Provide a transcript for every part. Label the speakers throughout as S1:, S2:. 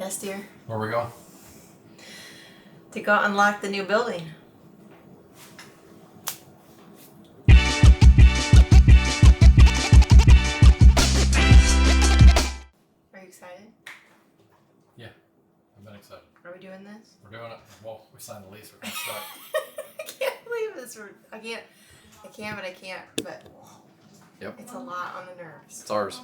S1: Yes, dear.
S2: Where are we going?
S1: To go unlock the new building. Are you excited?
S2: Yeah, I've been excited.
S1: Are we doing this?
S2: We're doing it. Well, we signed the lease. We're gonna start.
S1: I can't believe this. I can, but I can't. But
S2: Yep.
S1: It's a lot on the nerves.
S2: It's ours.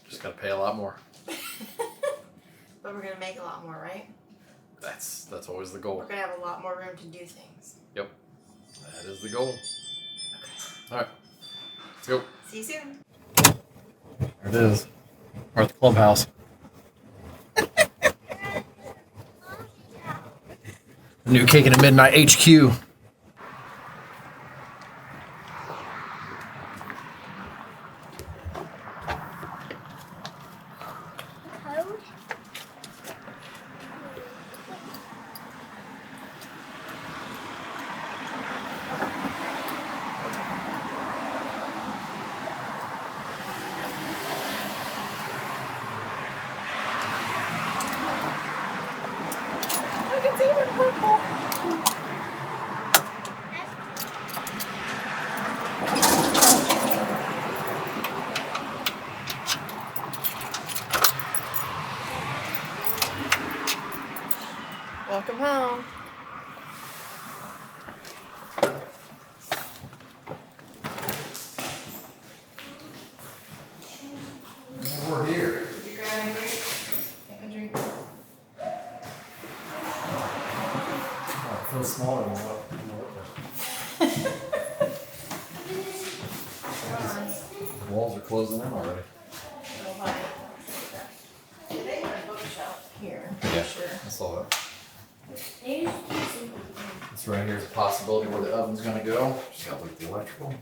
S2: Just gotta pay a lot more.
S1: But we're gonna make a lot more, right?
S2: That's always the goal.
S1: We're gonna have a lot more room to do things.
S2: Yep. That is the goal.
S1: Okay.
S2: All right. Let's go.
S1: See you soon.
S2: There it is. We're at the clubhouse. New Cake at Midnight HQ.
S1: Look, it's even purple. Welcome home.
S2: We're here.
S1: Did you grab a drink? Take a drink.
S2: Oh, it feels smaller than what? The walls are closing in already.
S1: They have a bookshelf here.
S2: Yeah,
S1: Sure.
S2: I saw that. This right here is a possibility where the oven's gonna go. Just gotta look at the electrical.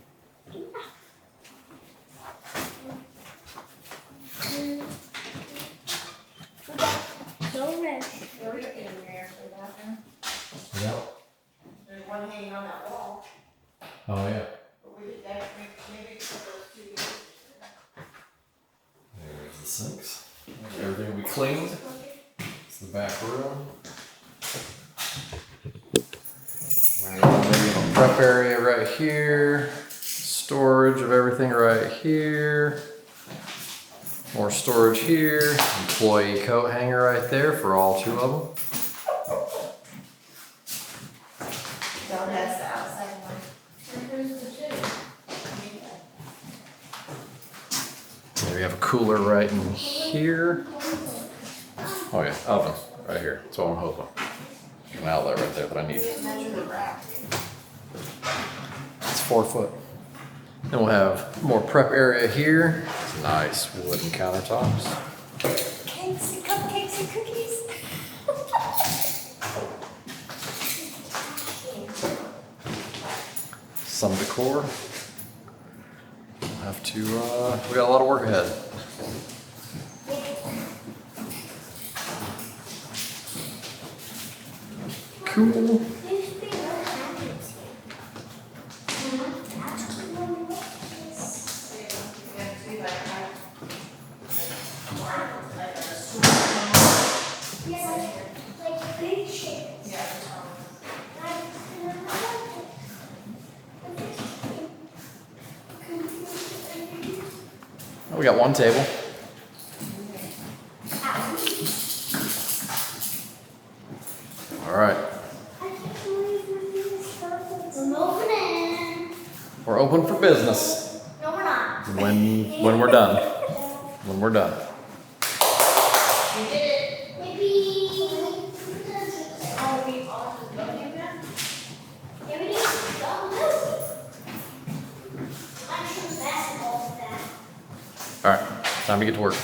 S1: Yeah, we don't get a mirror for that bathroom.
S2: Yep.
S1: There's one hanging on that wall.
S2: Oh yeah.
S1: But we did that, maybe put those two.
S2: There's the sinks. Everything will be cleaned. It's the back room. Maybe a prep area right here. Storage of everything right here. More storage here. Employee coat hanger right there for all two of them.
S1: No, that's the outside one.
S2: Here we have a cooler right in here. Oh yeah, oven right here. That's what I'm hoping. An outlet right there that I need.
S1: Measure the rack.
S2: It's 4 foot. Then we'll have more prep area here. Nice wooden countertops.
S1: Cakes and cupcakes and cookies.
S2: Some decor. We'll have to, we got a lot of work ahead. Cool. We got one table. All right. We're open for business.
S1: No, we're not.
S2: When we're done. When we're done.
S1: We did it. Maybe. Oh, we all just go again? Yeah, we did.
S2: All right. Time to get to work.